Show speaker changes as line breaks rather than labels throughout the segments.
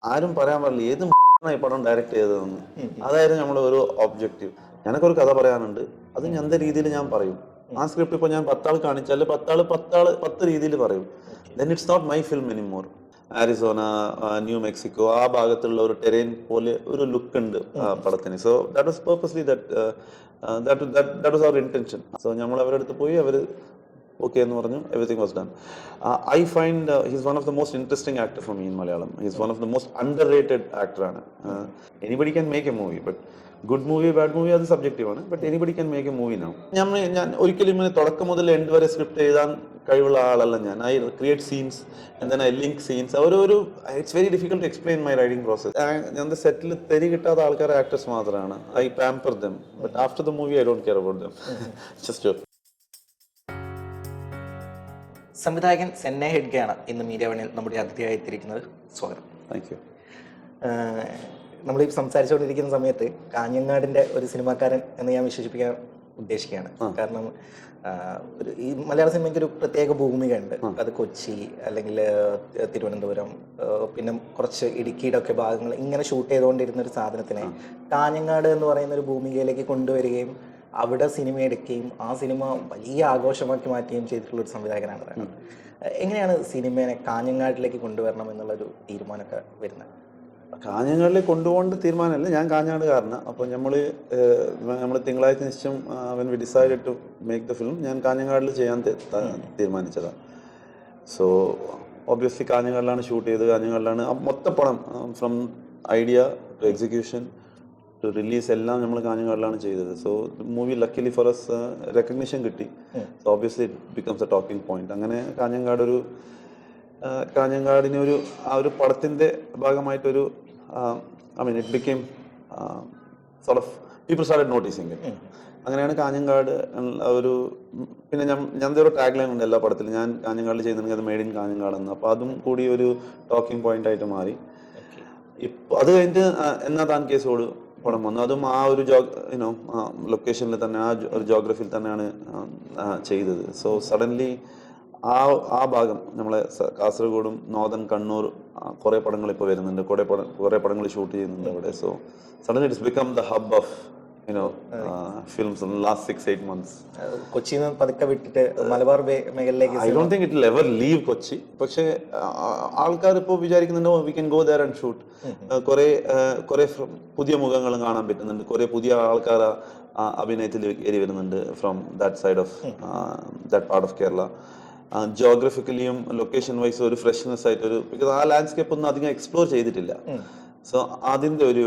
ആരും പറയാൻ പാടില്ല ഏത് ഈ പടം ഡയറക്റ്റ് ചെയ്തതെന്ന്. അതായിരുന്നു നമ്മളെ ഒരു ഒബ്ജക്റ്റീവ്. ഞാനൊക്കെ ഒരു കഥ പറയാനുണ്ട്, അത് എൻ്റെ രീതിയിൽ ഞാൻ പറയും. ആ സ്ക്രിപ്റ്റ് ഇപ്പോൾ ഞാൻ 10 ആൾ കാണിച്ചാൽ 10 രീതിയിൽ പറയും. Then it's not my film anymore. Arizona, New Mexico, ആ ഭാഗത്തുള്ള ഒരു ടെറൈൻ പോലെ ഒരു ലുക്ക് ഉണ്ട് പടത്തിന്. So that was purposely that was our intention. So നമ്മൾ അവരുടെ അടുത്ത് പോയി, അവർ okay എന്ന് പറഞ്ഞു, everything was done. I find he's one of the most interesting actor for me in Malayalam. He's one of the most underrated actor ആണ്. Anybody can make a movie, but good movie, bad movie അത് subjective ആണ്. But anybody can make a movie now. ഞാൻ ഒരിക്കലും തുടക്കം മുതൽ end വരെ script എഴുതാൻ കഴിവുള്ള ആളല്ല ഞാൻ. I create scenes and then I link scenes. It's very difficult to explain my writing process. ഞാൻ സെറ്റിൽ തെരി കിട്ടാത്ത ആൾക്കാർ ആക്ടേഴ്സ് മാത്രമാണ്. I pamper them, but after the movie I don't care about them. Just joke.
സംവിധായകൻ Senna ഹെഡ്ഗെയാണ് ഇന്ന് മീഡിയാവണിൽ നമ്മുടെ അതിഥിയായിത്തിരിക്കുന്നത്. സ്വാഗതം.
Thank you.
നമ്മൾ ഈ സംസാരിച്ചുകൊണ്ടിരിക്കുന്ന സമയത്ത് കാഞ്ഞങ്ങാടിൻ്റെ ഒരു സിനിമാക്കാരൻ എന്ന് ഞാൻ വിശേഷിപ്പിക്കാൻ ഉദ്ദേശിക്കുകയാണ്. കാരണം ഈ മലയാള സിനിമയ്ക്ക് ഒരു പ്രത്യേക ഭൂമികയുണ്ട്. അത് കൊച്ചി അല്ലെങ്കിൽ തിരുവനന്തപുരം, പിന്നെ കുറച്ച് ഇടുക്കിയുടെ ഒക്കെ ഭാഗങ്ങൾ ഇങ്ങനെ ഷൂട്ട് ചെയ്തുകൊണ്ടിരുന്ന ഒരു സാധനത്തിനെ കാഞ്ഞങ്ങാട് എന്ന് പറയുന്ന ഒരു ഭൂമികയിലേക്ക് കൊണ്ടുവരികയും അവിടെ സിനിമ എടുക്കുകയും ആ സിനിമ വലിയ ആഘോഷമാക്കി മാറ്റുകയും ചെയ്തിട്ടുള്ള ഒരു സംവിധായകനാണ്. എങ്ങനെയാണ് സിനിമയെ കാഞ്ഞങ്ങാടിലേക്ക് കൊണ്ടുവരണം എന്നുള്ളൊരു തീരുമാനമൊക്കെ വരുന്നത്?
കാഞ്ഞങ്ങാടിലേക്ക് കൊണ്ടുപോകേണ്ട തീരുമാനമല്ല, ഞാൻ കാഞ്ഞങ്ങാടുകാരനാണ്. അപ്പോൾ നമ്മൾ തിങ്കളാഴ്ച നിശ്ചയം when we decided to make the film, ഞാൻ കാഞ്ഞങ്ങാടിൽ ചെയ്യാൻ തീരുമാനിച്ചതാണ്. സോ ഒബ്വിയസ്ലി കാഞ്ഞങ്ങാടിലാണ് ഷൂട്ട് ചെയ്തത്. കാഞ്ഞങ്ങാടിലാണ് മൊത്തം പടം from idea to execution to release എല്ലാം നമ്മൾ കാഞ്ഞങ്ങാടിലാണ് ചെയ്തത്. So movie luckily for us recognition കിട്ടി. So obviously it becomes a talking point. അങ്ങനെ കാഞ്ഞങ്ങാടിന് ആ ഒരു പടത്തിൻ്റെ ഭാഗമായിട്ടൊരു it became sort of people started noticing it. അങ്ങനെയാണ് കാഞ്ഞങ്ങാട് പിന്നെ ഞാൻ ഒരു ടാഗ് ലൈൻ ഉണ്ട് എല്ലാ പടത്തിലും, ഞാൻ കാഞ്ഞങ്ങാടിൽ ചെയ്യുന്നുണ്ടെങ്കിൽ അത് മെയ്ഡ് ഇൻ കാഞ്ഞങ്ങാടെന്ന്. അപ്പോൾ അതും കൂടി ഒരു ടോക്കിംഗ് പോയിന്റ് ആയിട്ട് മാറി. അത് കഴിഞ്ഞിട്ട് എന്നാ താൻ കേസോട് പടം വന്നു. അതും ആ ഒരു ലൊക്കേഷനിൽ തന്നെ, ആ ഒരു ജോഗ്രഫിയിൽ തന്നെയാണ് ചെയ്തത്. സോ സഡൻലി ആ ഭാഗം നമ്മളെ കാസർഗോഡും നോർത്തേൺ കണ്ണൂർ കുറേ പടങ്ങൾ ഇപ്പോൾ വരുന്നുണ്ട്, കുറേ പടങ്ങൾ ഷൂട്ട് ചെയ്യുന്നുണ്ട് അവിടെ. So suddenly it's become the hub of films in the last 6-8 months.
കൊച്ചിയിൽ നിന്ന് പതുക്കെ വിട്ടിട്ട് മലബാർ മേഖലയിലേക്ക്
I don't think it will ever leave Kochi. പക്ഷേ ആൾക്കാർ ഇപ്പോൾ വിചാരിക്കുന്നുണ്ടോ we can go there and shoot. കുറേ പുതിയ മുഖങ്ങൾ കാണാൻ പറ്റുന്നുണ്ട്, കുറേ പുതിയ ആൾക്കാർ അഭിനയത്തിൽ കയറി വരുന്നുണ്ട് from that side of that part of Kerala. ജോഗ്രഫിക്കലിയും ലൊക്കേഷൻ വൈസ് ഒരു ഫ്രഷ്നെസ് ആയിട്ടൊരു, ബിക്കോസ് ആ ലാൻഡ്സ്കേപ്പ് ഒന്നും അധികം എക്സ്പ്ലോർ ചെയ്തിട്ടില്ല. So അതിൻ്റെ ഒരു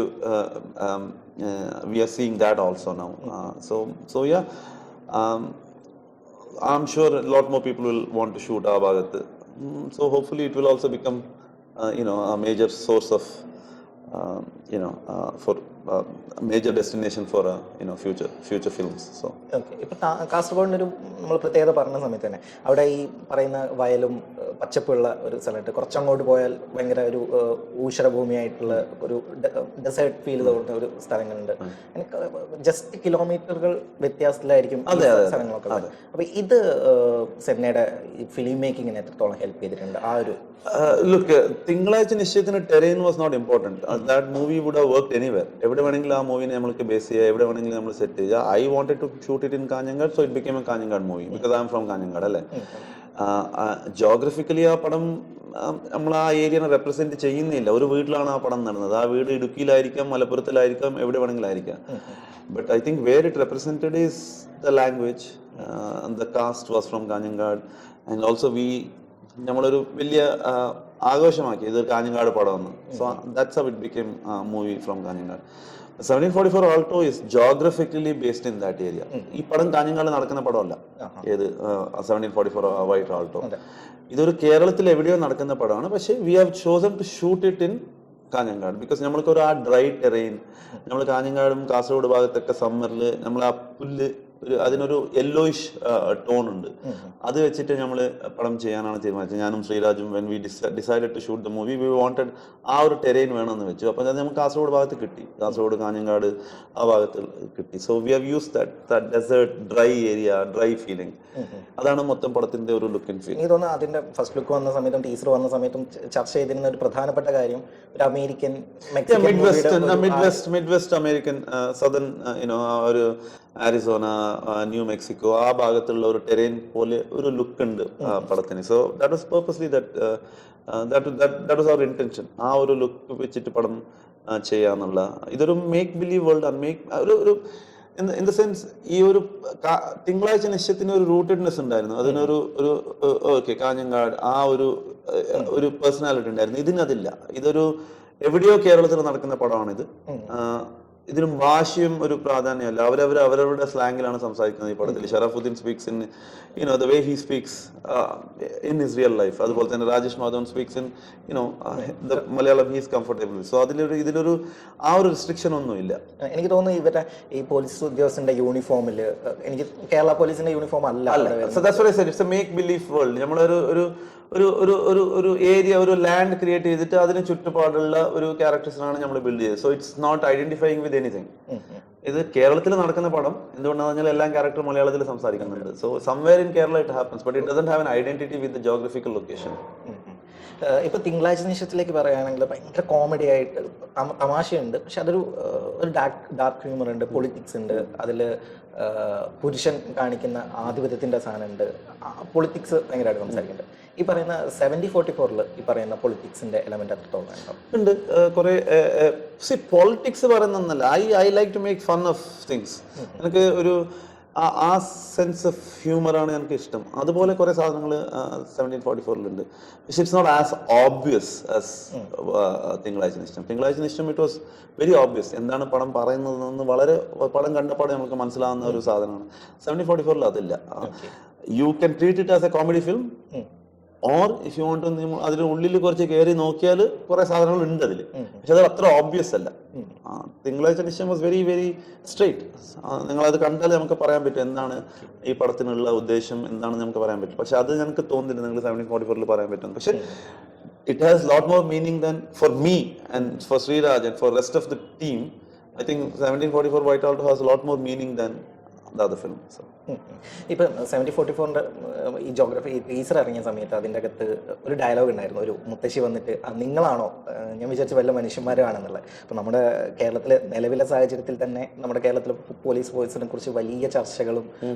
we are seeing that also now. So yeah, I'm sure a lot more people will want to shoot ആ ഭാഗത്ത്. So hopefully it will also become a major source of for major destination for future films. So
okay. ഇപ്പം കാസർഗോഡിനൊരു നമ്മൾ പ്രത്യേകത പറഞ്ഞ സമയത്ത് തന്നെ അവിടെ ഈ പറയുന്ന വയലും പച്ചപ്പുള്ള ഒരു സ്ഥലമുണ്ട്. കുറച്ചങ്ങോട്ട് പോയാൽ ഭയങ്കര ഒരു ഊഷരഭൂമിയായിട്ടുള്ള ഒരു ഡെസേർട്ട് ഫീൽ തോന്നുന്ന ഒരു സ്ഥലങ്ങളുണ്ട്. ജസ്റ്റ് കിലോമീറ്ററുകൾ വ്യത്യാസത്തിലായിരിക്കും സ്ഥലങ്ങളൊക്കെ. അപ്പൊ ഇത് സെന്നയുടെ ഫിലിം മേക്കിങ്ങിന് എത്രത്തോളം ഹെൽപ്പ് ചെയ്തിട്ടുണ്ട്? ആ ഒരു
ലുക്ക്, തിങ്കളാഴ്ച നിശ്ചയത്തിന് terrain was not important. That movie would have worked anywhere. എവിടെ വേണമെങ്കിലും ആ മൂവിനെ നമ്മൾക്ക് ബേസ് ചെയ്യുക, എവിടെ വേണമെങ്കിലും നമ്മൾ സെറ്റ് ചെയ്യുക. I wanted to shoot it in Kanhangad, so it became a Kanhangad movie because I am from Kanhangad അല്ലേ. ജോഗ്രഫിക്കലി ആ പടം നമ്മൾ ആ ഏരിയനെ റെപ്രസെന്റ് ചെയ്യുന്നില്ല. ഒരു വീട്ടിലാണ് ആ പടം നടന്നത്. ആ വീട് ഇടുക്കിയിലായിരിക്കാം, മലപ്പുറത്തിലായിരിക്കാം, എവിടെ വേണമെങ്കിലും ആയിരിക്കാം. But I think where it represented is the language. The cast was from Kanhangad and also നമ്മളൊരു വലിയ ആഘോഷമാക്കി ഇത് കാഞ്ഞങ്ങാട് പടമെന്ന്. So that's how it became movie from Kanhangad. 1744 Alto is geographically based in that area. ഈ പടം കാഞ്ഞങ്ങാട് നടക്കുന്ന പടമല്ല. ഏത് 1744 White Alto ഇതൊരു കേരളത്തിൽ എവിടെയോ നടക്കുന്ന പടമാണ്. പക്ഷേ we have chosen to shoot it in Kanhangad because നമ്മൾക്കൊരു ആ ഡ്രൈ ടെറൈൻ, നമ്മൾ കാഞ്ഞങ്ങാടും കാസർഗോഡ് ഭാഗത്തൊക്കെ സമ്മറിൽ നമ്മൾ ആ പുല്ല് അതിനൊരു യെല്ലോയിഷ് ടോൺ ഉണ്ട്. അത് വെച്ചിട്ട് നമ്മൾ പടം ചെയ്യാനാണ് തീരുമാനിച്ചത്. ഞാനും ശ്രീരാജും when we decided to shoot the movie we wanted ആ ഒരു ടെറൈൻ വേണമെന്ന് വെച്ചു. അപ്പോൾ അത് നമുക്ക് കാസർഗോഡ് ഭാഗത്ത് കിട്ടി, കാസർഗോഡ് കാഞ്ഞങ്ങാട് ആ ഭാഗത്ത് കിട്ടി. So we have use that desert dry area, dry feeling. അതാണ് മൊത്തം പടത്തിന്റെ ഒരു ലുക്ക് ആൻഡ് ഫീൽ.
എനിക്ക് തോന്നുന്നു അതിന്റെ ഫസ്റ്റ് ലുക്ക് വന്ന സമയത്തും ടീസർ വന്ന സമയത്തും ചർച്ച ചെയ്തിരുന്ന ഒരു പ്രധാനപ്പെട്ട കാര്യം ഒരു American
mid west American Sadan ഒരു ആരിസോണ, ന്യൂ മെക്സിക്കോ ആ ഭാഗത്തുള്ള ഒരു ടെറൈൻ പോലെ ഒരു ലുക്ക് ഉണ്ട് പടത്തിന്. So that was purposely that was our intention. ആ ഒരു ലുക്ക് വെച്ചിട്ട് പടം ചെയ്യാന്നുള്ള ഇതൊരു മേക്ക് ബിലീവ് വേൾഡ് ഒരു ഇൻ ദ സെൻസ് ഈ ഒരു തിങ്കളാഴ്ച നിശ്ചയത്തിന് ഒരു റൂട്ടഡ്നെസ് ഉണ്ടായിരുന്നു. അതിനൊരു ഓക്കെ കാഞ്ഞങ്ങാട് ആ ഒരു പേഴ്സണാലിറ്റി ഉണ്ടായിരുന്നു. ഇതിനതില്ല. ഇതൊരു എവിടെയോ കേരളത്തിൽ നടക്കുന്ന പടമാണിത്. ഇതിനും ഭാഷയും ഒരു പ്രാധാന്യമല്ല. അവരവരുടെ സ്ലാങ്ങിലാണ് സംസാരിക്കുന്നത് ഈ പടത്തിൽ. Sharafudheen speaks in the way he speaks in his real life. അതുപോലെ തന്നെ Rajesh Madhavan speaks in the Malayalam he is comfortable. So ഇതിലൊരു ആ ഒരു റെസ്ട്രിക്ഷൻ ഒന്നുമില്ല.
എനിക്ക് തോന്നുന്നു ഇവരുടെ ഈ പോലീസ് ഉദ്യോഗസ്ഥന്റെ യൂണിഫോമിൽ എനിക്ക് കേരള പോലീസിന്റെ യൂണിഫോം അല്ല.
So that's what I said. It's a make believe world. നമ്മളൊരു ഒരു ഏരിയ, ഒരു ലാൻഡ് ക്രിയേറ്റ് ചെയ്തിട്ട് അതിന് ചുറ്റുപാടുള്ള ഒരു ക്യാരക്ടേഴ്സിനാണ് നമ്മൾ ബിൽഡ് ചെയ്തത്. So it's not identifying with anything. ഇത് കേരളത്തിൽ നടക്കുന്ന പടം എന്തുകൊണ്ടാണെന്ന് പറഞ്ഞാൽ എല്ലാ ക്യാരക്ടർ മലയാളത്തിൽ സംസാരിക്കുന്നുണ്ട്. So somewhere in Kerala it happens, but it doesn't have an identity with the geographical location.
ഇപ്പൊ തിങ്കളാഴ്ച നിശ്ചയത്തിലേക്ക് പറയുകയാണെങ്കിൽ ഭയങ്കര കോമഡി ആയിട്ട് തമാശയുണ്ട്, പക്ഷെ അതൊരു ഡാർക്ക് ഹ്യൂമർ ഉണ്ട്, പൊളിറ്റിക്സ് ഉണ്ട്, അതിൽ പുരുഷൻ കാണിക്കുന്ന ആധിപത്യത്തിന്റെ സാധനമുണ്ട്, പൊളിറ്റിക്സ് ഭയങ്കരമായിട്ട് സംസാരിക്കുന്നുണ്ട്. ഈ പറയുന്ന 70-44 ഈ പറയുന്ന പൊളിറ്റിക്സിന്റെ എലമെന്റ് എത്രത്തോളം
ഉണ്ട്? കുറെ പൊളിറ്റിക്സ് പറയുന്നല്ല. I like to make fun of things. എനിക്ക് ഒരു ആ സെൻസ് ഓഫ് ഹ്യൂമറാണ് എനിക്ക് ഇഷ്ടം. അതുപോലെ കുറെ സാധനങ്ങൾ 1744 പക്ഷെ it's not as obvious as Thinkalazhcha Nishchayam. തിങ്കളാഴ്ച നിശ്ചയം ഇറ്റ് വാസ് വെരി ഓബ്വിയസ്. എന്താണ് പടം പറയുന്നതെന്ന് വളരെ പടം കണ്ടപ്പാടെ നമുക്ക് മനസ്സിലാവുന്ന ഒരു സാധനമാണ്. 1744 അതില്ല. You can treat it as a comedy film, or if you want to അതിന് ഉള്ളിൽ കുറച്ച് കയറി നോക്കിയാൽ കുറെ സാധനങ്ങൾ ഉണ്ട് അതിൽ, പക്ഷെ അത് അത്ര ഓബ്വിയസ് അല്ല. തിങ്കളാഴ്ച നിശ്ചയം വാസ് വെരി വെരി സ്ട്രെയിറ്റ്. നിങ്ങളത് കണ്ടാൽ നമുക്ക് പറയാൻ പറ്റും എന്താണ് ഈ പടത്തിനുള്ള ഉദ്ദേശം എന്താണെന്ന് നമുക്ക് പറയാൻ പറ്റും. പക്ഷെ അത് ഞങ്ങൾക്ക് തോന്നുന്നില്ല നിങ്ങൾ 1744 പറയാൻ പറ്റും. പക്ഷെ it has lot more meaning than for me and for Sriraj and for rest of the team. I think 1744 White Alto has a lot more meaning than the other film. So
ഇപ്പം 70-44 ഈ geography teaser ഇറങ്ങിയ സമയത്ത് അതിൻ്റെ അകത്ത് ഒരു dialogue ഉണ്ടായിരുന്നു. ഒരു മുത്തശ്ശി വന്നിട്ട് നിങ്ങളാണോ, ഞാൻ വിചാരിച്ച വല്ല മനുഷ്യന്മാരാണെന്നുള്ളത്. അപ്പം നമ്മുടെ കേരളത്തിലെ നിലവിലെ സാഹചര്യത്തിൽ തന്നെ നമ്മുടെ കേരളത്തിലെ പോലീസ് ഫോഴ്സിനെ കുറിച്ച് വലിയ ചർച്ചകളും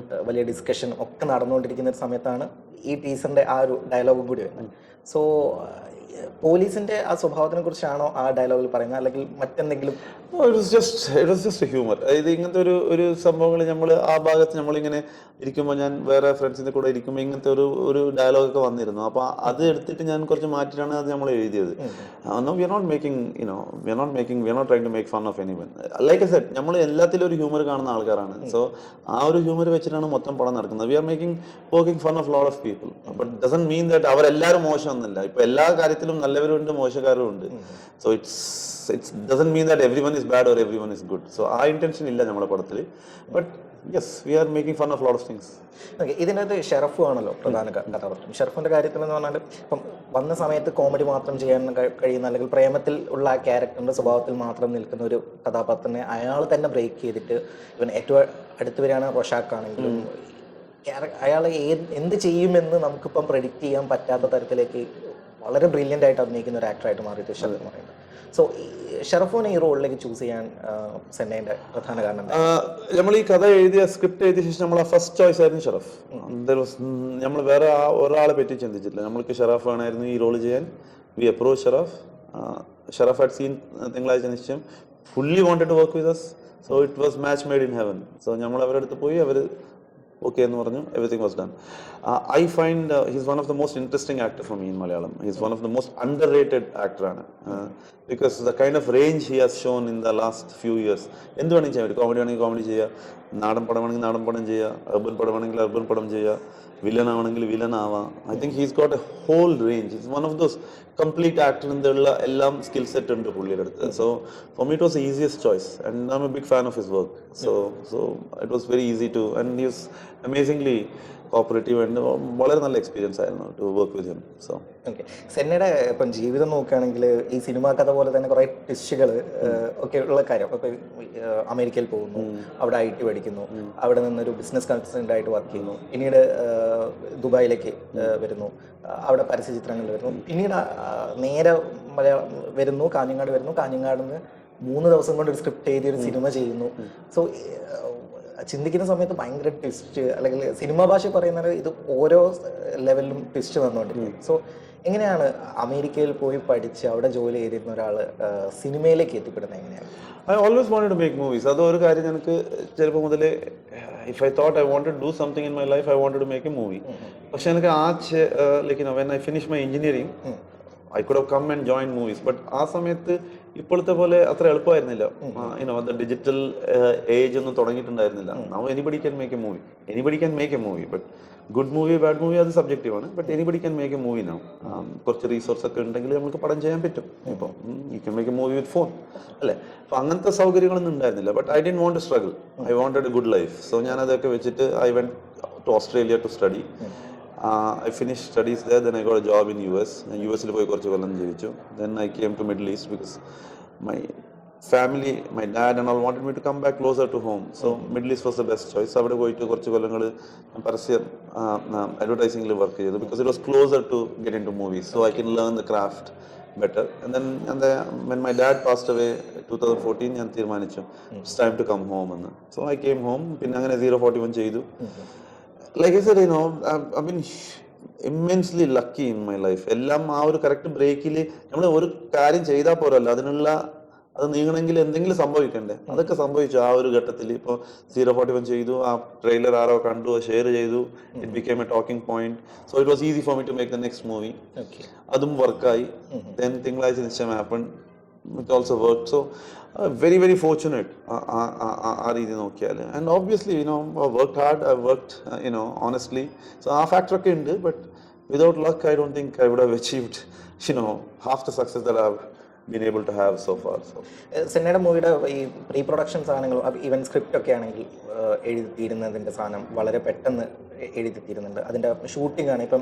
വലിയ ഡിസ്കഷനും ഒക്കെ നടന്നുകൊണ്ടിരിക്കുന്ന ഒരു സമയത്താണ് ഈ ടീസറിൻ്റെ ആ ഒരു ഡയലോഗും കൂടി വരുന്നത്. സോ പോലീസിന്റെ ആ സ്വഭാവത്തിനെ കുറിച്ചാണോ ആ ഡയലോഗിൽ പറയുന്നത്, അല്ലെങ്കിൽ മറ്റെന്തെങ്കിലും?
It was just humour. ഇത് ഇങ്ങനത്തെ ഒരു സംഭവങ്ങൾ നമ്മൾ ആ ഭാഗത്ത് നമ്മളിങ്ങനെ ഇരിക്കുമ്പോൾ, ഞാൻ വേറെ ഫ്രണ്ട്സിന്റെ കൂടെ ഇരിക്കുമ്പോൾ ഇങ്ങനത്തെ ഒരു ഡയലോഗൊക്കെ വന്നിരുന്നു. അപ്പൊ അത് എടുത്തിട്ട് ഞാൻ കുറച്ച് മാറ്റിയിട്ടാണ് അത് നമ്മൾ എഴുതിയത്. We are not trying to make fun of anyone. Like I said, നമ്മൾ എല്ലാത്തിലും ഒരു ഹ്യൂമർ കാണുന്ന ആൾക്കാരാണ്. സോ ആ ഒരു ഹ്യൂമർ വെച്ചിട്ടാണ് മൊത്തം പടം നടക്കുന്നത്. We are poking fun of lot of people, but doesn't mean that അവരെല്ലാവരും മോശമൊന്നുമില്ല. ഇപ്പൊ എല്ലാ കാര്യത്തിലും നല്ലവരുണ്ട്, മോശക്കാരും ഉണ്ട്. So it doesn't mean that everyone is bad or everyone is good. So ആ ഇന്റൻഷൻ ഇല്ല നമ്മുടെ പടത്തിൽ. But yes, we are making fun of lot of things.
Okay, ഇതിനകത്ത് ഷെറഫു ആണല്ലോ പ്രധാന കഥാപാത്രം. ഷെറഫിന്റെ കാര്യത്തിൽ എന്ന് പറഞ്ഞാൽ ഇപ്പം വന്ന സമയത്ത് കോമഡി മാത്രം ചെയ്യാൻ കഴിയുന്ന, അല്ലെങ്കിൽ പ്രേമത്തിൽ ഉള്ള ആ ക്യാരക്ടറിന്റെ സ്വഭാവത്തിൽ മാത്രം നിൽക്കുന്ന ഒരു കഥാപാത്രത്തിനെ അയാൾ തന്നെ ബ്രേക്ക് ചെയ്തിട്ട്, ഇവൻ ഏറ്റവും അടുത്ത് വരികയാണ് റൊഷാക്ക് ആണെങ്കിലും, അയാൾ എന്ത് ചെയ്യുമെന്ന് നമുക്കിപ്പം പ്രെഡിക്റ്റ് ചെയ്യാൻ പറ്റാത്ത തരത്തിലേക്ക് വളരെ ബ്രില്യൻ്റ് ആയിട്ട് അഭിനയിക്കുന്ന ഒരു ആക്ടറായിട്ട് മാറിയിട്ട് ഷെറഫ് എന്ന് പറയുന്നത്. സോ ഷെറഫിനെ ഈ റോളിലേക്ക് ചൂസ് ചെയ്യാൻ സെന്നയുടെ പ്രധാന കാരണം?
നമ്മൾ ഈ കഥ എഴുതിയ സ്ക്രിപ്റ്റ് എഴുതിയ ശേഷം നമ്മൾ ഫസ്റ്റ് ചോയ്സ് ആയിരുന്നു ഷെറഫ്. നമ്മൾ വേറെ ഒരാളെ പറ്റി ചിന്തിച്ചിട്ടില്ല. നമ്മൾക്ക് ഷെറഫ് വേണമായിരുന്നു ഈ റോൾ ചെയ്യാൻ. We approach Sheref. Sheref had seen Thinkalazhcha Nishchayam, fully wanted to work with us. So it was match made in heaven. സോ നമ്മൾ അവരുടെ അടുത്ത് പോയി, അവർ okay എന്ന് പറഞ്ഞു. Everything was done. I find he's one of the most interesting actor for me in Malayalam. He's one of the most underrated actor ആണ്. Because the kind of range he has shown in the last few years. എന്ത് വേണമെങ്കിൽ ചെയ്യാം. Comedy വേണമെങ്കിൽ comedy ചെയ്യുക, നാടൻ പടം വേണമെങ്കിൽ നാടൻ പടം ചെയ്യുക, അർബൻ പടം വേണമെങ്കിൽ അർബൻ പടം ചെയ്യുക, വില്ലൻ ആവണമെങ്കിൽ വില്ലൻ ആവാം. I think he's got a whole range. It's one of those complete ആക്ടറിനുള്ള എല്ലാം സ്കിൽ സെറ്റ് ഉണ്ട് പുള്ളിയുടെ അടുത്ത്. So for me it was easiest choice and I am a big fan of his work. So it was very easy to and he was amazingly cooperative and വളരെ നല്ല experience ആയിരുന്നു to work with him. So
okay, സെന്നയുടെ ഇപ്പം ജീവിതം നോക്കുകയാണെങ്കിൽ ഈ cinema കഥ പോലെ തന്നെ കുറേ ട്വിസ്റ്റുകൾ ഒക്കെ ഉള്ള കാര്യം. ഇപ്പം അമേരിക്കയിൽ പോകുന്നു, അവിടെ IT പഠിക്കുന്നു, അവിടെ നിന്നൊരു ബിസിനസ് കൺസൾട്ടൻ്റ് ആയിട്ട് വർക്ക് ചെയ്യുന്നു, പിന്നീട് ദുബായിലേക്ക് വരുന്നു, അവിടെ പരസ്യചിത്രങ്ങളിൽ വരുന്നു, പിന്നീട് നേരെ മലയാളം വരുന്നു, കാഞ്ഞങ്ങാട് വരുന്നു, കാഞ്ഞങ്ങാട് നിന്ന് 3 ദിവസം കൊണ്ട് ഒരു സ്ക്രിപ്റ്റ് എഴുതി ഒരു സിനിമ ചെയ്യുന്നു. സോ ചിന്തിക്കുന്ന സമയത്ത് ഭയങ്കര ട്വിസ്റ്റ്, അല്ലെങ്കിൽ സിനിമാ ഭാഷ പറയുന്നത് ഇത് ഓരോ ലെവലിലും ട്വിസ്റ്റ് വന്നുകൊണ്ടിരിക്കും. സോ എങ്ങനെയാണ് അമേരിക്കയിൽ പോയി പഠിച്ച് അവിടെ ജോലി ചെയ്തിരുന്ന ഒരാൾ സിനിമയിലേക്ക് എത്തിപ്പെടുന്നത് എങ്ങനെയാണ്?
I always wanted to make movies. അത് ഒരു കാര്യം എനിക്ക് ചെറുപ്പം മുതലേ if I thought I wanted to do something in my life, I wanted to make a movie. പക്ഷെ എനിക്ക് when I finished my engineering, I could have come and joined movies. But ആ സമയത്ത് ഇപ്പോഴത്തെ പോലെ അത്ര എളുപ്പമായിരുന്നില്ല. ഡിജിറ്റൽ ഏജ് ഒന്നും തുടങ്ങിയിട്ടുണ്ടായിരുന്നില്ല. Now anybody can make a movie. Anybody can make a movie. But good movie bad movie അത് subjective ആണ്. But anybody can make a movie now. കുറച്ച് resource ഒക്കെ ഉണ്ടെങ്കിൽ നമുക്ക് പടം ചെയ്യാൻ പറ്റും. ഇപ്പോൾ you can make a movie with phone അല്ലേ. അപ്പോൾ അങ്ങനത്തെ സൗകര്യങ്ങളൊന്നും ഉണ്ടായിരുന്നില്ല. But I didn't want to struggle. I wanted a good life. So ഞാൻ അതൊക്കെ വെച്ചിട്ട് I went to Australia to study. I finished studies there, then I got a job in US. ഞാൻ US-ൽ പോയി കുറച്ച് കൊല്ലം ജീവിച്ചു. Then I came to Middle East because my family, my dad and all wanted me to come back closer to home. So Middle East was the best choice. അവിടെ പോയിട്ട് കുറച്ച് കൊല്ലങ്ങൾ പരസ്യം അഡ്വർടൈസിംഗിൽ work ചെയ്തു because it was closer to get into movies. So I can learn the craft better. And then when my dad passed away 2014, ഞാൻ തീരുമാനിച്ചു it's time to come home എന്ന്. So I came home. പിന്നെ അങ്ങനെ 041 ചെയ്തു. Like I said, I've been immensely lucky in my life. എല്ലാം ആ ഒരു correct ബ്രേക്കിൽ നമ്മൾ ഒരു കാര്യം ചെയ്താൽ പോരല്ലോ, അതിനുള്ള അത് നീങ്ങണമെങ്കിൽ എന്തെങ്കിലും സംഭവിക്കണ്ടേ. അതൊക്കെ സംഭവിച്ചു ആ ഒരു ഘട്ടത്തിൽ. ഇപ്പോൾ 041 ചെയ്തു, ആ ട്രെയിലർ ആരോ കണ്ടു, ഷെയർ ചെയ്തു, it became a talking point. So it was easy for me to make the next movie. അതും വർക്കായി. Then Thinkalazhcha Nishchayam happen, it also work. So very very fortunate ആ രീതി നോക്കിയാൽ. And obviously I worked hard, I worked honestly. So ആ factor ഒക്കെ ഉണ്ട്. But without luck I don't think I would have achieved half the success that I've been able to have so far. So
സെന്നയുടെ മൂവിയുടെ ഈ pre production സാധനങ്ങൾ, even script ഒക്കെ ആണെങ്കിൽ എഴുതിത്തീരുന്നതിൻ്റെ സാധനം വളരെ പെട്ടെന്ന് എഴുതിത്തീരുന്നുണ്ട്. അതിൻ്റെ ഷൂട്ടിംഗ് ആണ് ഇപ്പം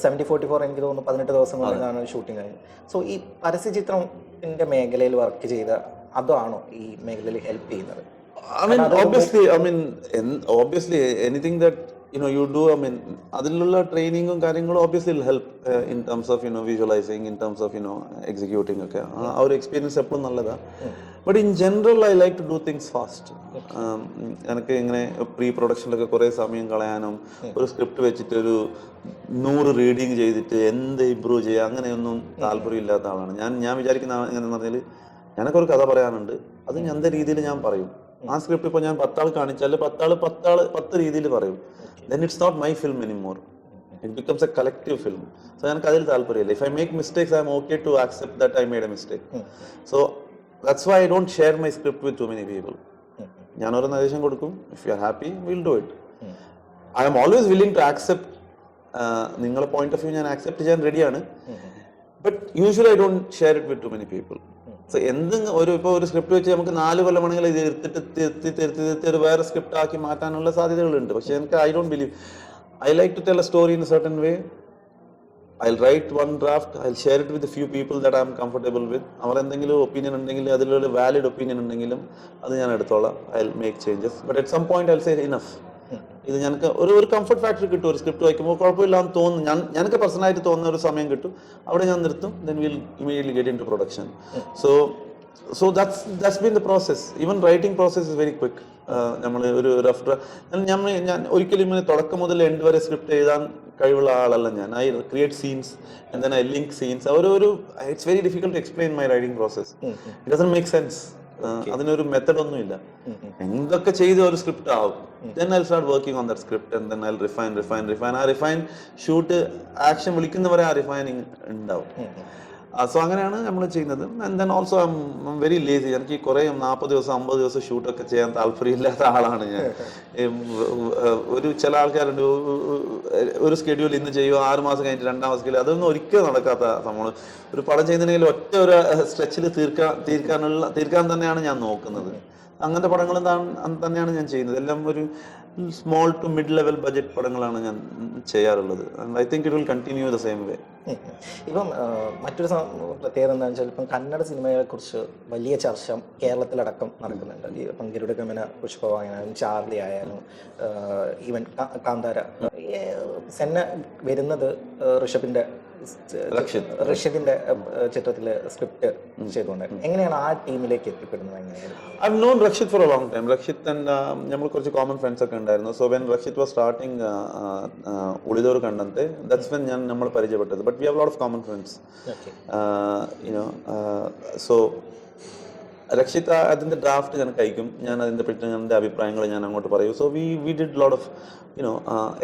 7044 എനിക്ക് തോന്നുന്നു 18 ദിവസം കൊണ്ടാണ് ഷൂട്ടിംഗ് കഴിഞ്ഞത്. സോ ഈ പരസ്യചിത്രത്തിൻ്റെ മേഖലയിൽ വർക്ക് ചെയ്ത അതാണോ ഈ മേഖലയിൽ ഹെൽപ്പ് ചെയ്യുന്നത്?
obviously anything that you do, അതിലുള്ള ട്രെയിനിങ്ങും കാര്യങ്ങളും obviously will help in terms of visualizing, in terms of executing ഒക്കെ. ആ ഒരു എക്സ്പീരിയൻസ് എപ്പോഴും നല്ലതാണ്. But in general I like to do things fast. എനിക്ക് ഇങ്ങനെ പ്രീ പ്രൊഡക്ഷനിലൊക്കെ കുറേ സമയം കളയാനും ഒരു സ്ക്രിപ്റ്റ് വെച്ചിട്ട് ഒരു 100 റീഡിങ് ചെയ്തിട്ട് എന്ത് ഇമ്പ്രൂവ് ചെയ്യുക അങ്ങനെയൊന്നും താല്പര്യമില്ലാത്ത ആളാണ് ഞാൻ വിചാരിക്കുന്ന എങ്ങനെയെന്ന് പറഞ്ഞാൽ, ഞാനൊക്കെ ഒരു കഥ പറയാനുണ്ട്, അത് എൻ്റെ രീതിയിൽ ഞാൻ പറയും. ആ സ്ക്രിപ്റ്റ് ഇപ്പോൾ ഞാൻ 10 ആൾ കാണിച്ചാൽ 10 രീതിയിൽ പറയും. Then it's not my film anymore. It becomes a collective film. So എനിക്ക് അതിൽ താല്പര്യമില്ല. If I make mistakes, I'm okay to accept that I made a mistake. So that's why I don't share my script with too many people. ഞാൻ ഒരു നിർദ്ദേശം കൊടുക്കും. If you are happy, we'll do it. I am always willing to accept നിങ്ങളുടെ point of view ഞാൻ accept ചെയ്യാൻ റെഡിയാണ്. But usually I don't share it with too many people. So ഇപ്പോൾ ഒരു സ്ക്രിപ്റ്റ് വെച്ച് നമുക്ക് 4 കൊല്ലം വേണമെങ്കിൽ ഇത് എടുത്തിട്ട് ഒരു വേറെ സ്ക്രിപ്റ്റ് ആക്കി മാറ്റാനുള്ള സാധ്യതകളുണ്ട്. പക്ഷെ എനിക്ക് I don't believe. I like to tell a story in a certain way. I'll write one draft, I'll share it with a few people that I'm comfortable with. അവർ എന്തെങ്കിലും ഒപ്പീനിയൻ ഉണ്ടെങ്കിൽ, അതിലൊരു വാലിഡ് ഒപ്പീനിയൻ ഉണ്ടെങ്കിലും അത് ഞാൻ എടുത്തോളാം. I'll make changes. But at some point I'll say enough. ഇത് ഞങ്ങൾക്ക് ഒരു കംഫർട്ട് ഫാക്ടർ കിട്ടും. ഒരു സ്ക്രിപ്റ്റ് വായിക്കുമ്പോൾ കുഴപ്പമില്ലാന്ന് തോന്നുന്നു, ഞങ്ങൾക്ക് പേഴ്സണലായിട്ട് തോന്നുന്ന ഒരു സമയം കിട്ടും, അവിടെ ഞാൻ നിർത്തും. Then we'll immediately get into production. So that's been the process. Even writing process is very quick. നമ്മൾ ഒരു റഫ് ഞാൻ ഒരിക്കലും തുടക്കം മുതൽ എൻഡ് വരെ സ്ക്രിപ്റ്റ് എഴുതാൻ കഴിവുള്ള ആളല്ല ഞാൻ. I create scenes and then I link scenes. It's very difficult to explain my writing process. It doesn't make sense. അതിനൊരു മെത്തഡ് ഒന്നുമില്ല. എന്തൊക്കെ ചെയ്ത് ഒരു സ്ക്രിപ്റ്റ് ആവും. Then I'll start working on that script and then I'll refine. ആ refine shoot action വിളിക്കുന്നവരെ ആ refining ഉണ്ടാവും. So അങ്ങനെയാണ് നമ്മൾ ചെയ്യുന്നത്. And then also I am very lazy. എനിക്ക് കുറേ 40 ദിവസം 50 ദിവസം ഷൂട്ടൊക്കെ ചെയ്യാൻ താല്പര്യമില്ലാത്ത ആളാണ് ഞാൻ. ഒരു ചില ആൾക്കാരുണ്ട് ഒരു സ്കെഡ്യൂൾ ഇന്ന് ചെയ്യുമോ 6 മാസം കഴിഞ്ഞിട്ട് 2-ാം മാസം അതൊന്നും ഒരിക്കലും നടക്കാത്ത സംഭവം. ഒരു പടം ചെയ്യുന്നുണ്ടെങ്കിൽ ഒറ്റ ഒരു സ്ട്രെച്ചിൽ തീർക്കാൻ തന്നെയാണ് ഞാൻ നോക്കുന്നത്. അങ്ങനത്തെ പടങ്ങൾ തന്നെയാണ് ഞാൻ ചെയ്യുന്നത്. എല്ലാം ഒരു small to mid level budget പടങ്ങളാണ് ഞാൻ ചെയ്യാറുള്ളത്. And I think it will continue the same way.
ഇപ്പം മറ്റൊരു പ്രത്യേകത എന്താണെന്ന് വെച്ചാൽ ഇപ്പം കന്നഡ സിനിമയെക്കുറിച്ച് വലിയ ചർച്ച കേരളത്തിലടക്കം നടക്കുന്നുണ്ട്. ഇപ്പം ഗരുഡ ഗമന, പുഷ്പവായനായാലും ചാർലി ആയാലും ഈവൻ കാന്താര. സെന്ന വരുന്നത് ഋഷഭിന്റെ ചിത്രത്തിലെ സ്ക്രിപ്റ്റ് ചെയ്തുകൊണ്ട് എങ്ങനെയാണ് ആ ടീമിലേക്ക് എത്തിപ്പെടുന്നത്? എങ്ങനെയായിരുന്നു?
I've known Rakshit for a long time. Rakshit and നമ്മൾ കുറച്ച് കോമൺ ഫ്രണ്ട്സ് ഒക്കെ ഉണ്ടായിരുന്നു. So when Rakshit was starting ഉളിതോർ കണ്ടത്തെ, that's when നമ്മൾ പരിചയപ്പെട്ടത്. But we have a lot of common friends. So Rakshita അതിൻ്റെ ഡ്രാഫ്റ്റ് ഞാൻ കഴിക്കും, ഞാൻ അതിൻ്റെ പറ്റി എൻ്റെ അഭിപ്രായങ്ങൾ ഞാൻ അങ്ങോട്ട് പറയും. So we did lot of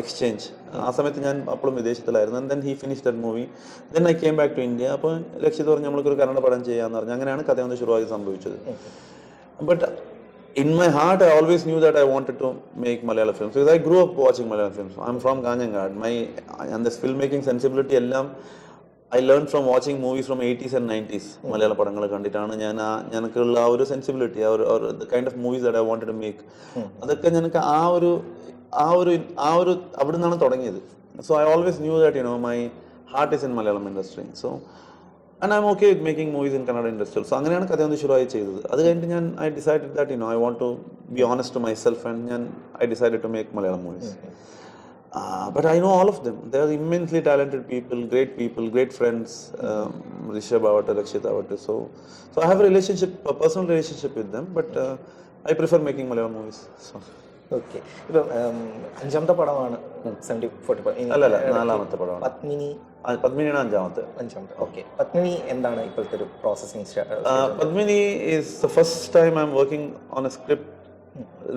exchange. ആ സമയത്ത് ഞാൻ അപ്പോഴും വിദേശത്തിലായിരുന്നു. And then he finish that movie. Then I came back to India. അപ്പോൾ രക്ഷിത പറഞ്ഞു നമ്മൾക്കൊരു കന്നഡ പടം ചെയ്യാമെന്ന് പറഞ്ഞു. അങ്ങനെയാണ് കഥയൊന്ന് ശുരുവായി സംഭവിച്ചത്. But in my heart I always knew that I wanted to make Malayalam films because I grew up watching Malayalam films. I'm from Kanjangad. And this filmmaking sensibility ellam I learned from watching movies from 80s and 90s. Malayalam padangala kanditana njanakkulla aa oru sensibility or the kind of movies that I wanted to make. Adakku njanakku aa oru avudunnaanu thodangiyathu. So I always knew that my heart is in Malayalam industry. So and I'm okay with making movies in Kannada industry. So അങ്ങനെയാണ് കഥയൊന്ന് ശുരുവായി ചെയ്തത്. അത് കഴിഞ്ഞിട്ട് ഞാൻ I decided that I want to be honest to myself and I decided to make Malayalam movies. But I know all of them. They are immensely talented people, great friends. Rishabh Avatar, Rakshit Avatar. So I have a personal relationship with them, but I prefer making Malayalam movies. So
okay. ഇപ്പം 5ാമത്തെ പടമാണ് 70-40.
അല്ല 4ാമത്തെ പടമാണ്. പത്മിനിയാണ് 5ാമത്തെ.
Okay. Padmini എന്താണ് ഇപ്പോഴത്തെ ഒരു processing?
Padmini is the first time I'm working on a script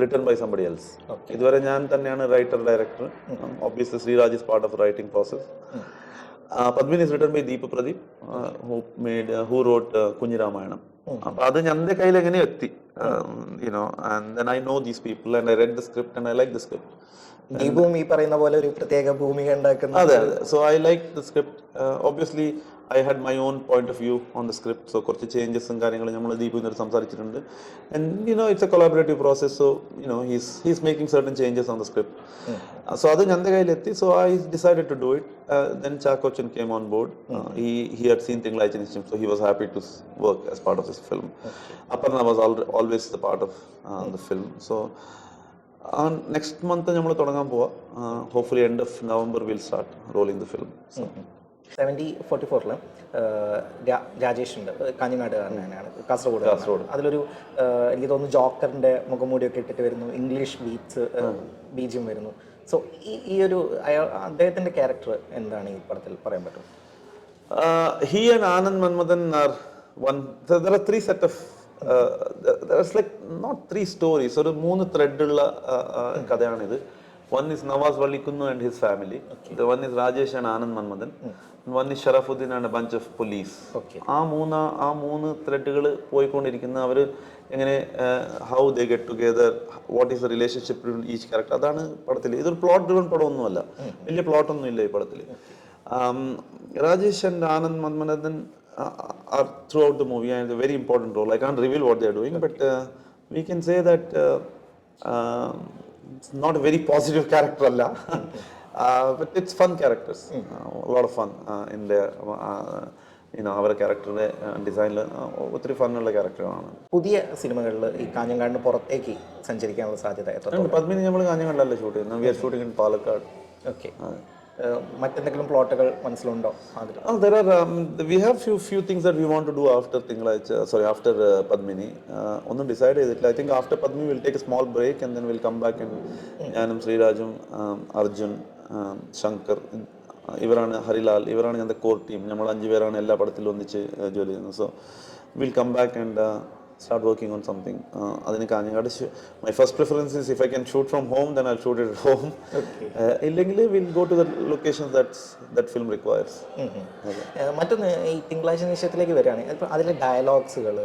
written by somebody else. ഇതുവരെ ഞാൻ തന്നെയാണ് writer director. Obviously Sriraj is part of the writing process. Padmini is written by Deepa Pradeep, who wrote Kunji Ramayanam. അപ്പോൾ അത് എൻ്റെ കയ്യിൽ എങ്ങനെ എത്തി? And then I know these people and I read the script and I like the script.
ദീപും ഈ പറയുന്ന പോലെ ഒരു പ്രത്യേക ഭൂമിക ഉണ്ടാക്കുന്ന.
അതെ. So I like the script. Obviously I had my own point of view on the script. So കുറച്ച് ചേഞ്ചസും കാര്യങ്ങളും നമ്മൾ ദീപുവിനോട് സംസാരിച്ചിട്ടുണ്ട്. And it's a collaborative process. So he's making certain changes on the script. So അത് എൻ്റെ കയ്യിലെത്തി. So I decided to do it. Then Chakochan came on board. He had seen Tingalai Chinichim, so he was happy to work as part of this film. Aparna was always the part of the film. So next month നമ്മൾ തുടങ്ങാൻ പോവാ. Hopefully end of November we'll start rolling the film. So
70-44 Rajesh ഉണ്ട്, കാഞ്ഞങ്ങാടുകാരനാണ്, കാസർഗോഡ്. അതിലൊരു എനിക്ക് തോന്നുന്നു ജോക്കറിന്റെ മുഖംമൂടിയൊക്കെ ഇട്ടിട്ട് വരുന്നു, English ബീജിയം വരുന്നു. സോ ഈ ഒരു അദ്ദേഹത്തിന്റെ ക്യാരക്ടർ എന്താണ് ഈ പടത്തിൽ പറയാൻ പറ്റും?
He and Anand Manmadan are one. So there are 3 set of there's like not 3 stories. So 3 thread ഉള്ള കഥയാണിത്. One is Nawaz Vallikunnu and his family. The one is Rajesh and Anand Manmadan. One is Sharafuddin and a bunch of police. ആ മൂന്ന് ത്രെഡുകൾ പോയിക്കൊണ്ടിരിക്കുന്ന അവർ എങ്ങനെ how they get together, what is the relationship between each character. അതാണ് പടത്തിൽ. ഇതൊരു plot driven പടമൊന്നുമല്ല, വലിയ പ്ലോട്ടൊന്നും ഇല്ല ഈ പടത്തിൽ. Rajesh and Anand Manmadan are throughout the movie and a very important role. I can't reveal what they are doing, but we can say that it's not a very positive character alla. But it's fun characters. A lot of fun in their അവരുടെ ക്യാരക്ടറുടെ ഡിസൈനിൽ ഒത്തിരി ഫണ്ണുള്ള ക്യാരക്ടറാണ്.
പുതിയ സിനിമകളിൽ ഈ കാഞ്ഞങ്ങാടിന് പുറത്തേക്ക് സഞ്ചരിക്കാനുള്ള സാധ്യത എത്രത്തോളം?
പത്മിനി നമ്മൾ കാഞ്ഞങ്ങാടിലല്ല ഷൂട്ട് ചെയ്യുന്നത്. We are shooting in Palakkad.
Okay. മറ്റെന്തെങ്കിലും പ്ലോട്ടുകൾ മനസ്സിലുണ്ടോ?
There are we have few things that we want to do after after Padmini. ഒന്നും ഡിസൈഡ് ചെയ്തിട്ടില്ല. I think after Padmini we'll take a small break and then we'll come back and ഞാനും ശ്രീരാജും അർജുൻ ശങ്കർ ഇവരാണ് ഹരിലാൽ ഇവരാണ് ഞങ്ങളുടെ core team. നമ്മൾ 5 പേരാണ് എല്ലാ പടത്തിലും ഒന്നിച്ച് ജോലി ചെയ്യുന്നത്. So will come back and start working on something. അതിന് Kanhangad my first preference is if I can shoot from home, then I'll shoot it at home. ഇല്ലെങ്കിൽ we'll go to the locations that film requires.
മറ്റൊന്ന് ഈ തിങ്കളാഴ്ച നിശ്ചയത്തിലേക്ക് വരികയാണെങ്കിൽ ഇപ്പം അതിലെ ഡയലോഗ്സുകൾ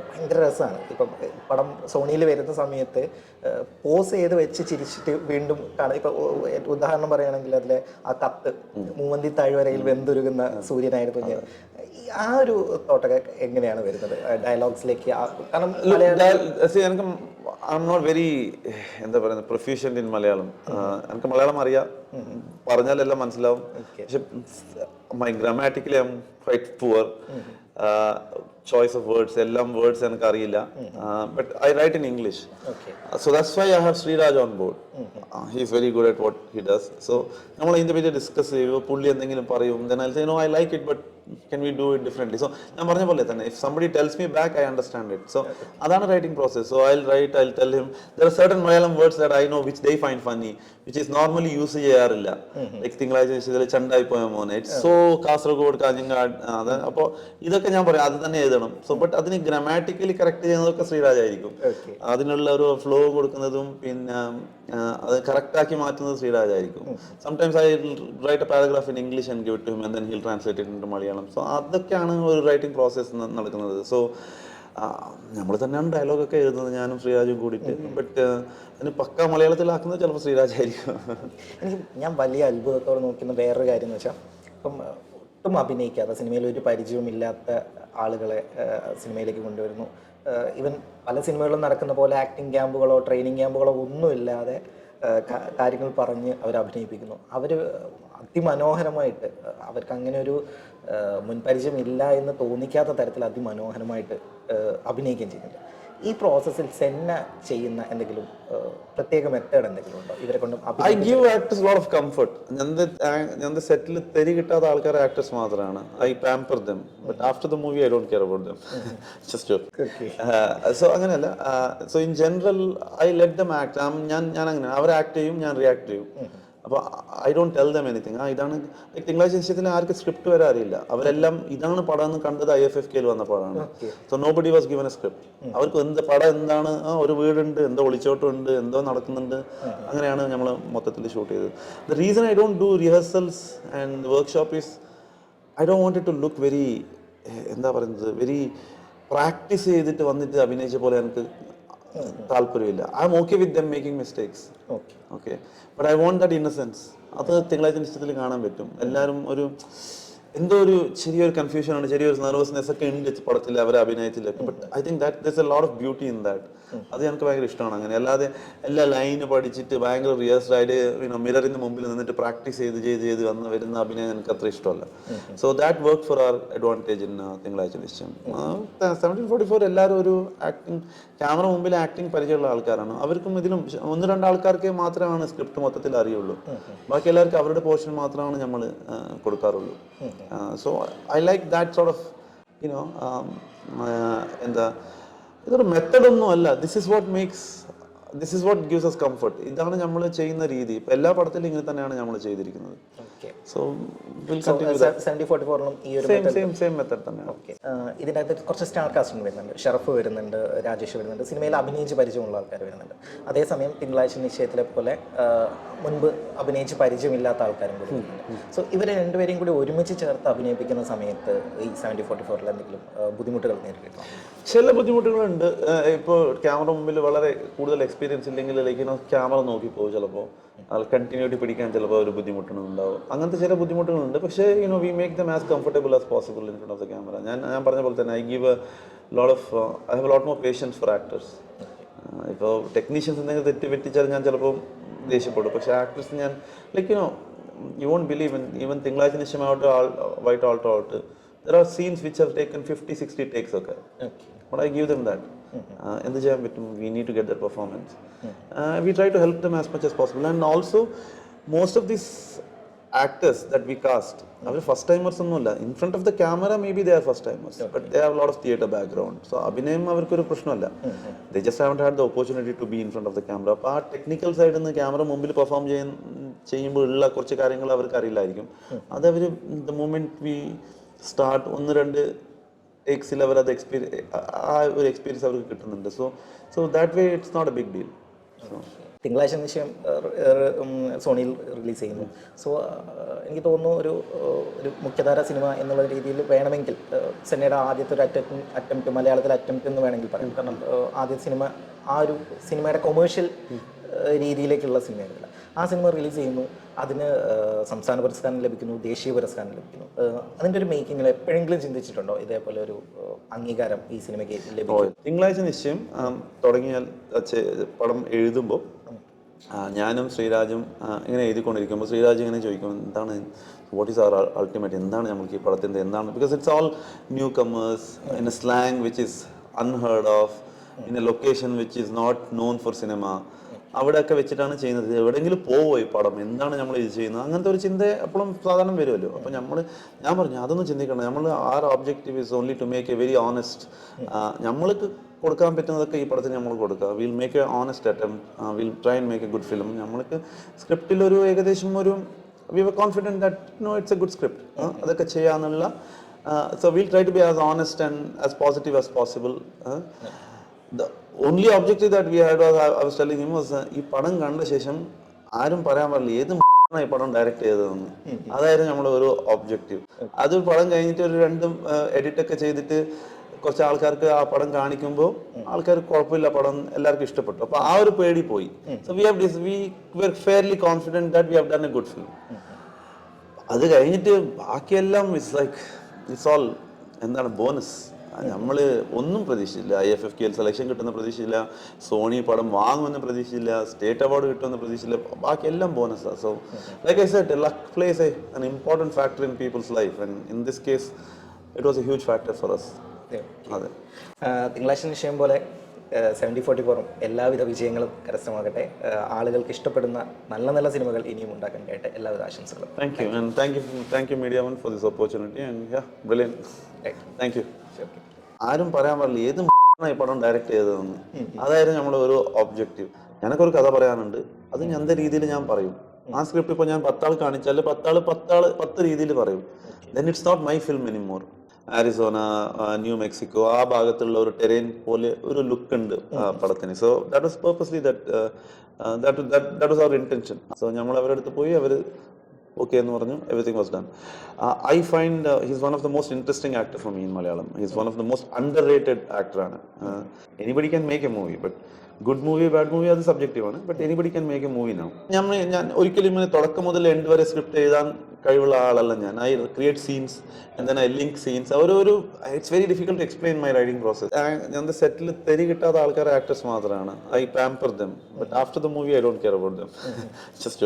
ഭയങ്കര രസമാണ്. ഇപ്പം പടം സോണിയിൽ വരുന്ന സമയത്ത് പോസ് ചെയ്ത് വെച്ച് ചിരിച്ചിട്ട് വീണ്ടും കാണാം. ഇപ്പം ഉദാഹരണം പറയുകയാണെങ്കിൽ അതിലെ ആ കത്ത് മൂവന്തി താഴ്വരയിൽ വെന്തുരുകുന്ന സൂര്യനായിരുന്നു ഞാൻ. ആ ഒരു തോട്ടൊക്കെ എങ്ങനെയാണ് വരുന്നത് ഡയലോഗ്സിലേക്ക്? കാരണം
എനിക്ക് I'm not very എന്താ പറയുന്നത് പ്രൊഫ്യൂഷ്യൻ്റ് ഇൻ മലയാളം. എനിക്ക് മലയാളം അറിയാം, പറഞ്ഞാലെല്ലാം മനസ്സിലാവും. പക്ഷെ my grammatically I'm quite poor. Choice of words എല്ലാം വേർഡ്സ് എനിക്ക് അറിയില്ല. But I write in English. So that's why I have Sreeraj on board. He is very good at what he does. So നമ്മൾ ഇതിൻ്റെ പറ്റി discuss ചെയ്യുമ്പോൾ പുള്ളി എന്തെങ്കിലും പറയും, then I'll say no, I like it, but can we do it differently? So ഞാൻ പറഞ്ഞ പോലെ തന്നെ if somebody tells me back, I understand it. So അതാണ് writing process. So I'll tell him there are certain Malayalam words that I know which they find funny, which is normally use ചെയ്യാറില്ല. Like തിങ്കളാഴ്ച നിശ്ചയത്തിൽ ചണ്ടായി പോയ മോനെ, it's so Kasaragod Kanhangad. അപ്പോൾ ഇതൊക്കെ ഞാൻ പറയാം, അത് തന്നെ എഴുതണം. സോ ബട്ട് അതിന് ഗ്രാമാറ്റിക്കലി കറക്റ്റ് ചെയ്യുന്നതൊക്കെ ശ്രീരാജായിരിക്കും. അതിനുള്ള ഒരു ഫ്ലോ കൊടുക്കുന്നതും പിന്നെ അത് കറക്റ്റാക്കി മാറ്റുന്നത് ശ്രീരാജായിരിക്കും. Sometimes I write a paragraph in English and give it to him and then he will translate it into Malayalam. So അതൊക്കെയാണ് ഒരു റൈറ്റിംഗ് പ്രോസസ്സ് നടക്കുന്നത്. സോ നമ്മൾ തന്നെയാണ് ഡയലോഗൊക്കെ എഴുതുന്നത്, ഞാനും ശ്രീരാജും കൂടിയിട്ട്. ബട്ട് അതിന് പക്ക മലയാളത്തിലാക്കുന്നത് ചിലപ്പോൾ ശ്രീരാജായിരിക്കും.
ഞാൻ വലിയ അത്ഭുതത്തോടെ നോക്കുന്ന വേറൊരു കാര്യം എന്ന് വെച്ചാൽ, ഇപ്പം ഒട്ടും അഭിനയിക്കാത്ത സിനിമയിൽ ഒരു പരിചയമില്ലാത്ത ആളുകളെ സിനിമയിലേക്ക് കൊണ്ടുവരുന്നു. ഈവൻ പല സിനിമകളിലും നടക്കുന്ന പോലെ ആക്ടിങ് ക്യാമ്പുകളോ ട്രെയിനിങ് ക്യാമ്പുകളോ ഒന്നുമില്ലാതെ കാര്യങ്ങൾ പറഞ്ഞ് അവർ അഭിനയിപ്പിക്കുന്നു. അവർ അതിമനോഹരമായിട്ട്, അവർക്ക് അങ്ങനെ ഒരു മുൻപരിചയം ഇല്ല എന്ന് തോന്നിക്കാത്ത തരത്തിൽ അതിമനോഹരമായിട്ട് അഭിനയിക്കുകയും ചെയ്യുന്നുണ്ട്. ഈ പ്രോസസ്സിൽ സെന്ന ചെയ്യുന്ന എന്തെങ്കിലും പ്രത്യേക മെത്തേഡ് എന്തെങ്കിലും ഉണ്ടോ ഇവരെ കൊണ്ട്?
I give actors lot of comfort. ഞാൻ സെറ്റിൽ തെരി കിട്ടാത്ത ആൾക്കാർ ആക്ടേഴ്സ് മാത്രമാണ്. I pamper them, but after the movie I don't care about them. Just so അങ്ങനെയല്ല. So in general I let them act. ഞാൻ അങ്ങനെ അവർ ആക്ട് ചെയ്യും, ഞാൻ റിയാക്ട് ചെയ്യും. അപ്പോൾ I don't tell them anything. ഇതാണ് തിങ്കളാഴ്ച നിശ്ചയത്തിൽ ആർക്ക് സ്ക്രിപ്റ്റ് വരെ അറിയില്ല. അവരെല്ലാം ഇതാണ് പടം എന്ന് കണ്ടത് IFFKയിൽ വന്ന പടമാണ്. So nobody was given A script. അവർക്ക് പടം എന്താണ്, ഒരു വീടുണ്ട്, എന്തോ ഒളിച്ചോട്ടമുണ്ട്, എന്തോ നടക്കുന്നുണ്ട്, അങ്ങനെയാണ് നമ്മൾ മൊത്തത്തിൽ ഷൂട്ട് ചെയ്തത്. The reason I don't do rehearsals and workshop is I don't want it to look very, എന്താ പറയുന്നത്, വെരി പ്രാക്ടീസ് ചെയ്തിട്ട് വന്നിട്ട് അഭിനയിച്ച പോലെ എനിക്ക് താല്പര്യമില്ല. I M okay with dum making mistakes. Okay, but I won't that innocence. അത് തിങ്കളാഴ്ച നിശ്ചയത്തിൽ കാണാൻ പറ്റും. എല്ലാവരും എന്തോ ഒരു ചെറിയൊരു കൺഫ്യൂഷനാണ്, ചെറിയൊരു നെർവസ്നെസ് ഒക്കെ ഉണ്ട് പടത്തിൽ, അവരെ അഭിനയത്തിലൊക്കെ. But I think that there is a lot of beauty in that. അത് എനിക്ക് ഭയങ്കര ഇഷ്ടമാണ്. അങ്ങനെ അല്ലാതെ എല്ലാ ലൈന് പഠിച്ചിട്ട് ഭയങ്കര റിഹേഴ്സൽ ആയിട്ട് മിററിന് മുമ്പിൽ നിന്നിട്ട് പ്രാക്ടീസ് ചെയ്ത് വരുന്ന അഭിനയം എനിക്ക് അത്ര ഇഷ്ടമല്ല. So that work for our advantage in Thinkalazhcha Nishchayam. 1744 എല്ലാവരും ഒരു ആക്ടിങ്, ക്യാമറ മുമ്പിൽ ആക്ടിങ് പരിചയമുള്ള ആൾക്കാരാണ്. അവർക്കും ഇതിലും 1-2 ആൾക്കാർക്ക് മാത്രമാണ് സ്ക്രിപ്റ്റ് മൊത്തത്തിൽ അറിയുള്ളൂ. ബാക്കി എല്ലാവർക്കും അവരുടെ പോർഷൻ മാത്രമാണ് നമ്മൾ കൊടുക്കാറുള്ളൂ. So I like that sort of, എന്താ, ഇതൊരു മെത്തഡ് ഒന്നും അല്ല. This is what gives us comfort. ഇതാണ് നമ്മൾ ചെയ്യുന്ന രീതി. ഇപ്പം എല്ലാ പടത്തിലും ഇങ്ങനെ തന്നെയാണ് നമ്മൾ ചെയ്തിരിക്കുന്നത്. So we'll continue that.
1744ലും ഈ ഒരു
സെയിം മെത്തഡ് തന്നെയാണ്.
ഓക്കെ. ഇതിനകത്ത് കുറച്ച് സ്റ്റാർ കാസ്റ്റിംഗ് വരുന്നുണ്ട്. ഷറഫ് വരുന്നുണ്ട്, രാജേഷ് വരുന്നുണ്ട്, സിനിമയിൽ അഭിനയിച്ച് പരിചയമുള്ള ആൾക്കാർ വരുന്നുണ്ട്. അതേസമയം തിങ്കളാഴ്ച നിശ്ചയത്തിലെ പോലെ മുൻപ് അഭിനയിച്ച് പരിചയമില്ലാത്ത ആൾക്കാരും കൂടി വരുന്നുണ്ട്. സോ ഇവരെ രണ്ടുപേരെയും കൂടി ഒരുമിച്ച് ചേർത്ത് അഭിനയിപ്പിക്കുന്ന സമയത്ത് ഈ 1744 എന്തെങ്കിലും ബുദ്ധിമുട്ടുകൾ നേരിട്ടിട്ടുണ്ടോ?
ചില ബുദ്ധിമുട്ടുകളുണ്ട്. ഇപ്പോൾ ക്യാമറ മുമ്പിൽ വളരെ കൂടുതൽ എക്സ്പീരിയൻസ് ഇല്ലെങ്കിൽ ക്യാമറ നോക്കിപ്പോകും. ചിലപ്പോൾ കണ്ടിന്യൂറ്റി പിടിക്കാൻ ചിലപ്പോൾ ഒരു ബുദ്ധിമുട്ടുണ്ടാവും. അങ്ങനത്തെ ചില ബുദ്ധിമുട്ടുകളുണ്ട്. പക്ഷേ we make them as comfortable as possible in front of the camera. ഞാൻ പറഞ്ഞ പോലെ തന്നെ I have a lot more patience for actors. ഇപ്പോൾ ടെക്നീഷ്യൻസ് എന്തെങ്കിലും തെറ്റ് പറ്റിച്ചാൽ ഞാൻ ചിലപ്പോൾ ദേഷ്യപ്പെടും. പക്ഷേ ആക്ടേഴ്സ് ഞാൻ you won't believe even തിങ്കളാഴ്ച നിശ്ചയമാവട്ടെ, വൈറ്റ് ആൾട്ടോ ആവട്ടെ, there are scenes which have taken 50-60 takes. Okay, but I give them that. എന്ത് ചെയ്യാൻ പറ്റും? We need to get their performance. We try to help them as much as possible. And also most of these actors that we cast, അവർ first timers ഒന്നുമില്ല. In front of the camera may be they are first timers, but they have lot of theatre background. So അഭിനയം അവർക്കൊരു പ്രശ്നമല്ല. They just haven't had the opportunity to be in front of the camera. അപ്പോൾ ആ technical സൈഡിൽ നിന്ന് camera മുമ്പിൽ perform ചെയ്യുമ്പോൾ ഉള്ള കുറച്ച് കാര്യങ്ങൾ അവർക്ക് അറിയില്ലായിരിക്കും. അതവർ ദ മൊമെന്റ് വി സ്റ്റാർട്ട് 1-2 ടേക്സിൽ അവർ അത് ആ ഒരു എക്സ്പീരിയൻസ് അവർക്ക് കിട്ടുന്നുണ്ട്. So that way it's not a big deal.
Thinkalazhcha Nishchayam സോണിയിൽ release ചെയ്യുന്നു. സോ എനിക്ക് തോന്നുന്നു ഒരു മുഖ്യധാര സിനിമ എന്നുള്ള രീതിയിൽ വേണമെങ്കിൽ സെന്നയുടെ ആദ്യത്തെ ഒരു അറ്റംപ്റ്റ് മലയാളത്തിലെ അറ്റംപ്റ്റ് എന്ന് വേണമെങ്കിൽ പറയാം. കാരണം ആദ്യ സിനിമ ആ ഒരു സിനിമയുടെ കൊമേഴ്ഷ്യൽ രീതിയിലേക്കുള്ള സിനിമയായിരുന്നില്ല. ആ സിനിമ റിലീസ് ചെയ്യുന്നു, അതിന് സംസ്ഥാന പുരസ്കാരം ലഭിക്കുന്നു, ദേശീയ പുരസ്കാരം ലഭിക്കുന്നു. അതിൻ്റെ ഒരു മേക്കിങ്ങിൽ എപ്പോഴെങ്കിലും ചിന്തിച്ചിട്ടുണ്ടോ ഇതേപോലെ ഒരു അംഗീകാരം ഈ സിനിമയ്ക്ക് ലഭിക്കും?
തിങ്കളാഴ്ച നിശ്ചയം തുടങ്ങിയാൽ പടം എഴുതുമ്പോൾ ഞാനും ശ്രീരാജും ഇങ്ങനെ എഴുതിക്കൊണ്ടിരിക്കുമ്പോൾ ശ്രീരാജ് ഇങ്ങനെ ചോദിക്കും, എന്താണ് വാട്ട് ഈസ് അവർ അൾട്ടിമേറ്റ്, എന്താണ് നമുക്ക് ഈ പടത്തിൻ്റെ എന്താണ്, because it's all newcomers in a slang which is unheard of, in a location which is not known for cinema. അവിടെയൊക്കെ വെച്ചിട്ടാണ് ചെയ്യുന്നത്. എവിടെയെങ്കിലും പോവോ ഈ പടം, എന്താണ് നമ്മൾ ഇത് ചെയ്യുന്നത്, അങ്ങനത്തെ ഒരു ചിന്ത എപ്പോഴും സാധാരണ വരുമല്ലോ. അപ്പം ഞാൻ പറഞ്ഞു അതൊന്നും ചിന്തിക്കണം, നമ്മൾ our objective is only to make a very honest. നമ്മൾക്ക് കൊടുക്കാൻ പറ്റുന്നതൊക്കെ ഈ പടത്തിന് നമ്മൾ കൊടുക്കുക. We'll make a honest attempt, we'll try and make a good film. നമ്മൾക്ക് സ്ക്രിപ്റ്റിൽ ഒരു ഏകദേശം we were confident that it's a good script, അതൊക്കെ ചെയ്യാന്നുള്ള. So we'll try to be as honest and as positive as possible. The only objective that we had was, I was telling him was, ഈ പടം കണ്ട ശേഷം ആരും പറയാൻ പാടില്ല ഏത് ഈ പടം ഡയറക്റ്റ് ചെയ്തതെന്ന്. അതായിരുന്നു നമ്മുടെ ഒരു ഒബ്ജക്റ്റീവ്. അത് പടം കഴിഞ്ഞിട്ട് ഒരു രണ്ടും എഡിറ്റൊക്കെ ചെയ്തിട്ട് കുറച്ച് ആൾക്കാർക്ക് ആ പടം കാണിക്കുമ്പോൾ ആൾക്കാർക്ക് കുഴപ്പമില്ല, പടം എല്ലാവർക്കും ഇഷ്ടപ്പെട്ടു. അപ്പൊ ആ ഒരു പേടി പോയി. So we were fairly confident that we have done a good film. അത് കഴിഞ്ഞിട്ട് ബാക്കിയെല്ലാം ഇറ്റ്സ് ഓൾ എന്താണ് ബോണസ്. നമ്മൾ ഒന്നും പ്രതീക്ഷിച്ചില്ല. IFFKL സെലക്ഷൻ കിട്ടുന്ന പ്രതീക്ഷയില്ല, സോണി പടം വാങ്ങുമെന്ന് പ്രതീക്ഷയില്ല, സ്റ്റേറ്റ് അവാർഡ് കിട്ടുമെന്ന് പ്രതീക്ഷയില്ല, ബാക്കിയെല്ലാം ബോണസാണ്. So like I said, luck plays an important factor in people's life, and in this case it was a huge factor for us. അതെ,
തിങ്കളാഴ്ച നിശ്ചയം പോലെ 70-44 എല്ലാവിധ വിജയങ്ങളും കരസ്ഥമാകട്ടെ. ആളുകൾക്ക് ഇഷ്ടപ്പെടുന്ന നല്ല നല്ല സിനിമകൾ ഇനിയും ഉണ്ടാക്കാൻ കേട്ടെ. എല്ലാവിധ ആശംസകളും.
Thank you, and thank you MediaOne for this opportunity, and yeah, brilliant. Thank you. ആരും പറയാൻ പാടില്ല ഏത് ഈ പടം ഡയറക്റ്റ് ചെയ്തതെന്ന്. അതായിരുന്നു നമ്മുടെ ഒരു ഒബ്ജക്റ്റീവ്. ഞാനൊക്കെ ഒരു കഥ പറയാനുണ്ട്, അത് എൻ്റെ രീതിയിൽ ഞാൻ പറയും. ആ സ്ക്രിപ്റ്റ് ഇപ്പോൾ ഞാൻ 10 ആൾ കാണിച്ചാൽ 10 രീതിയിൽ പറയും. then it's not my film anymore. Arizona, New Mexico, ആ ഭാഗത്തുള്ള ഒരു ടെറൈൻ പോലെ ഒരു ലുക്ക് ഉണ്ട് പടത്തിന്. So that was purposely that was our intention. So നമ്മൾ അവരുടെ അടുത്ത് പോയി, അവർ okay എന്ന് പറഞ്ഞു, everything was done. I find he's one of the most interesting actor for me in Malayalam. He's one of the most underrated actor ആണ്. Anybody can make a movie, but good movie, bad movie അത് subjective ആണ്. But anybody can make a movie now. ഞാൻ ഒരിക്കലും തുടക്കം മുതൽ end വരെ script എഴുതാൻ കഴിവുള്ള ആളല്ല ഞാൻ. I create scenes and then I link scenes. It's very difficult to explain my writing process. ഞാൻ സെറ്റിൽ തെരി കിട്ടാത്ത ആൾക്കാർ ആക്ടേഴ്സ് മാത്രമാണ്. I pamper them, but after the movie I don't care about them. Just